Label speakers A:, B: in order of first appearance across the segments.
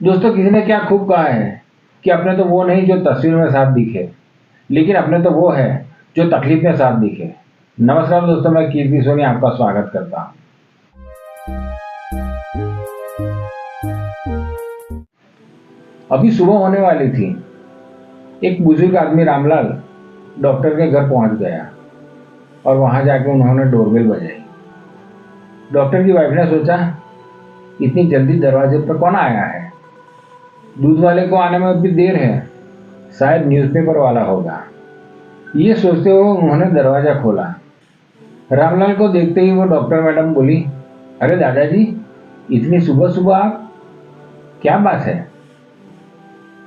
A: दोस्तों, किसी ने क्या खूब कहा है कि अपने तो वो नहीं जो तस्वीर में साफ दिखे, लेकिन अपने तो वो है जो तकलीफ में साफ दिखे। नमस्कार दोस्तों, मैं कीर्ति सोनी आपका स्वागत करता हूँ। अभी सुबह होने वाली थी। एक बुजुर्ग आदमी रामलाल डॉक्टर के घर पहुंच गया और वहां जाके उन्होंने डोरबेल बजाई। डॉक्टर की वाइफ ने सोचा, इतनी जल्दी दरवाजे पर कौन आया है? दूध वाले को आने में अभी देर है, शायद न्यूज़पेपर वाला होगा। ये सोचते हुए उन्होंने दरवाजा खोला। रामलाल को देखते ही वो डॉक्टर मैडम बोली, अरे दादाजी, इतनी सुबह सुबह आप, क्या बात है?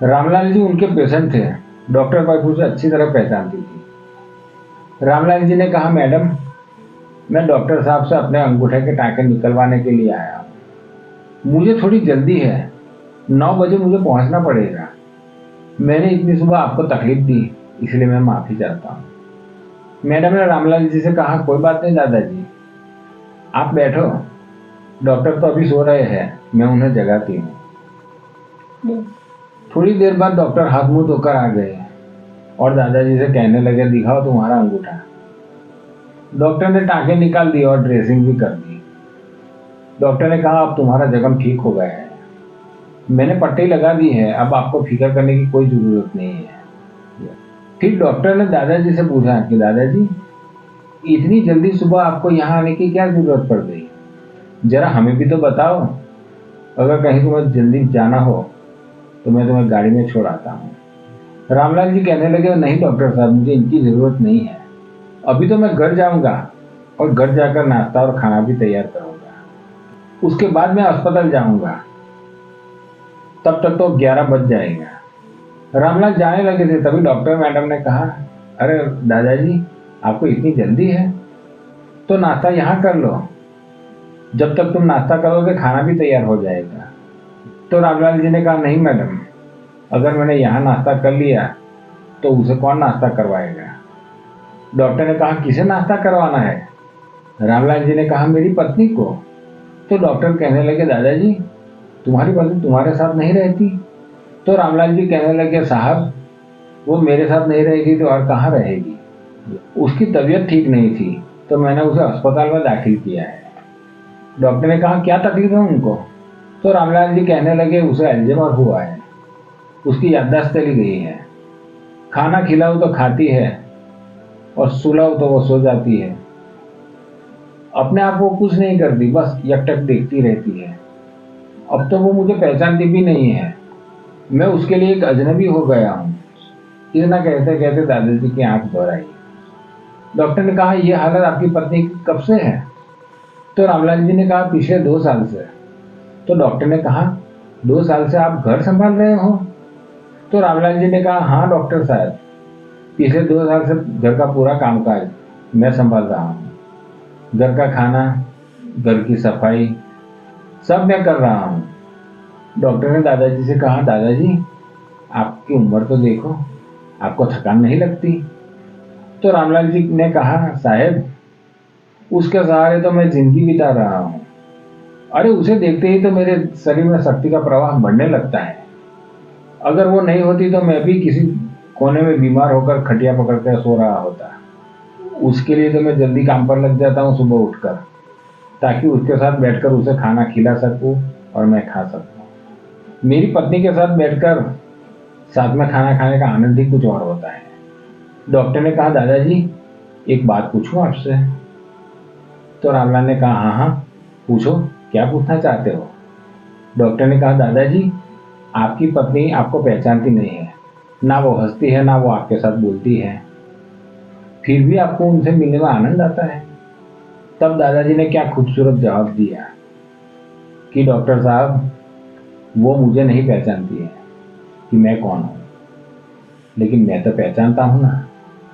A: रामलाल जी उनके पेशेंट थे। डॉक्टर वाइफ उसे अच्छी तरह पहचानती थी। रामलाल जी ने कहा, मैडम, मैं डॉक्टर साहब से अपने अंगूठे के टाँके निकलवाने के लिए आया हूँ। मुझे थोड़ी जल्दी है, 9 बजे मुझे पहुंचना पड़ेगा। मैंने इतनी सुबह आपको तकलीफ दी, इसलिए मैं माफ़ी चाहता हूँ। मैडम ने रामलाल जी से कहा, कोई बात नहीं दादाजी, आप बैठो। डॉक्टर तो अभी सो रहे हैं, मैं उन्हें जगाती हूँ। थोड़ी देर बाद डॉक्टर हाथ मुंह धोकर आ गए और दादाजी से कहने लगे, दिखाओ तुम्हारा अंगूठा। डॉक्टर ने टाँके निकाल दिए और ड्रेसिंग भी कर दी। डॉक्टर ने कहा, अब तुम्हारा जख्म ठीक हो गया है, मैंने पट्टी लगा दी है, अब आपको फिक्र करने की कोई ज़रूरत नहीं है। फिर डॉक्टर ने दादाजी से पूछा कि दादाजी, इतनी जल्दी सुबह आपको यहाँ आने की क्या ज़रूरत पड़ गई? जरा हमें भी तो बताओ। अगर कहीं तुम्हें जल्दी जाना हो तो मैं तुम्हें गाड़ी में छोड़ आता हूँ। रामलाल जी कहने लगे, नहीं डॉक्टर साहब, मुझे इनकी ज़रूरत नहीं है। अभी तो मैं घर जाऊँगा और घर जाकर नाश्ता और खाना भी तैयार करूँगा। उसके बाद मैं अस्पताल जाऊँगा, तब तक तो 11 बज जाएगा। रामलाल जाने लगे थे, तभी डॉक्टर मैडम ने कहा, अरे दादाजी, आपको इतनी जल्दी है तो नाश्ता यहाँ कर लो। जब तक तुम नाश्ता करोगे खाना भी तैयार हो जाएगा। तो रामलाल जी ने कहा, नहीं मैडम, अगर मैंने यहाँ नाश्ता कर लिया तो उसे कौन नाश्ता करवाएगा? डॉक्टर ने कहा, किसे नाश्ता करवाना है? रामलाल जी ने कहा, मेरी पत्नी को। तो डॉक्टर कहने लगे, दादाजी, तुम्हारी पत्नी तुम्हारे साथ नहीं रहती? तो रामलाल जी कहने लगे, साहब, वो मेरे साथ नहीं रहेगी तो और कहाँ रहेगी? उसकी तबीयत ठीक नहीं थी तो मैंने उसे अस्पताल में दाखिल किया है। डॉक्टर ने कहा, क्या तकलीफ है उनको? तो रामलाल जी कहने लगे, उसे अल्जाइमर हुआ है, उसकी याददाश्त चली गई है। खाना खिलाओ तो खाती है और सुलाओ तो वो सो जाती है। अपने आप वो कुछ नहीं करती, बस एकटक देखती रहती है। अब तो वो मुझे पहचानती भी नहीं है, मैं उसके लिए एक अजनबी हो गया हूँ। इतना कहते कहते दादाजी की आंख भर आई। डॉक्टर ने कहा, यह हालत आपकी पत्नी की कब से है? तो रामलाल जी ने कहा, पिछले 2 साल से। तो डॉक्टर ने कहा, 2 साल से आप घर संभाल रहे हो? तो रामलाल जी ने कहा, हाँ डॉक्टर साहब, पिछले 2 साल से घर का पूरा कामकाज मैं संभाल रहा हूँ। घर का खाना, घर की सफाई, सब मैं कर रहा हूँ। डॉक्टर ने दादाजी से कहा, दादाजी, आपकी उम्र तो देखो, आपको थकान नहीं लगती? तो रामलाल जी ने कहा, साहब, उसके सहारे तो मैं जिंदगी बिता रहा हूँ। अरे उसे देखते ही तो मेरे शरीर में शक्ति का प्रवाह बढ़ने लगता है। अगर वो नहीं होती तो मैं भी किसी कोने में बीमार होकर खटिया पकड़कर सो रहा होता। उसके लिए तो मैं जल्दी काम पर लग जाता हूँ सुबह उठकर, ताकि उसके साथ बैठकर उसे खाना खिला सकूँ और मैं खा सकूँ। मेरी पत्नी के साथ बैठकर साथ में खाना खाने का आनंद ही कुछ और होता है। डॉक्टर ने कहा, दादाजी, एक बात पूछूं आपसे? तो रामलाल ने कहा, हाँ हाँ पूछो, क्या पूछना चाहते हो? डॉक्टर ने कहा, दादाजी, आपकी पत्नी आपको पहचानती नहीं है, ना वो हंसती है ना वो आपके साथ बोलती है, फिर भी आपको उनसे मिलने में आनंद आता है। तब दादाजी ने क्या खूबसूरत जवाब दिया कि डॉक्टर साहब, वो मुझे नहीं पहचानती है कि मैं कौन हूँ, लेकिन मैं तो पहचानता हूँ ना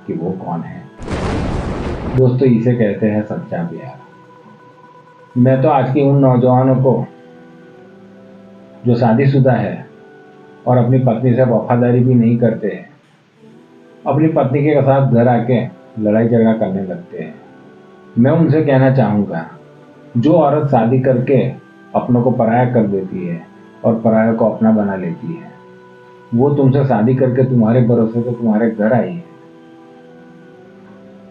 A: कि वो कौन है। दोस्तों, इसे कहते हैं सच्चा प्यार। मैं तो आज के उन नौजवानों को जो शादीशुदा है और अपनी पत्नी से वफादारी भी नहीं करते हैं, अपनी पत्नी के साथ घर आके लड़ाई झगड़ा करने लगते हैं, मैं उनसे कहना चाहूँगा, जो औरत शादी करके अपनों को पराया कर देती है और पराये को अपना बना लेती है। वो तुमसे शादी करके तुम्हारे भरोसे से तुम्हारे घर आई है,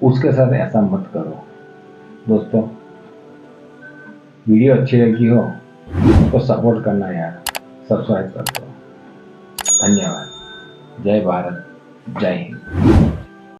A: उसके साथ ऐसा मत करो। दोस्तों, वीडियो अच्छी लगी हो तो सपोर्ट करना यार, सब्सक्राइब कर दो। धन्यवाद। जय भारत, जय हिंद।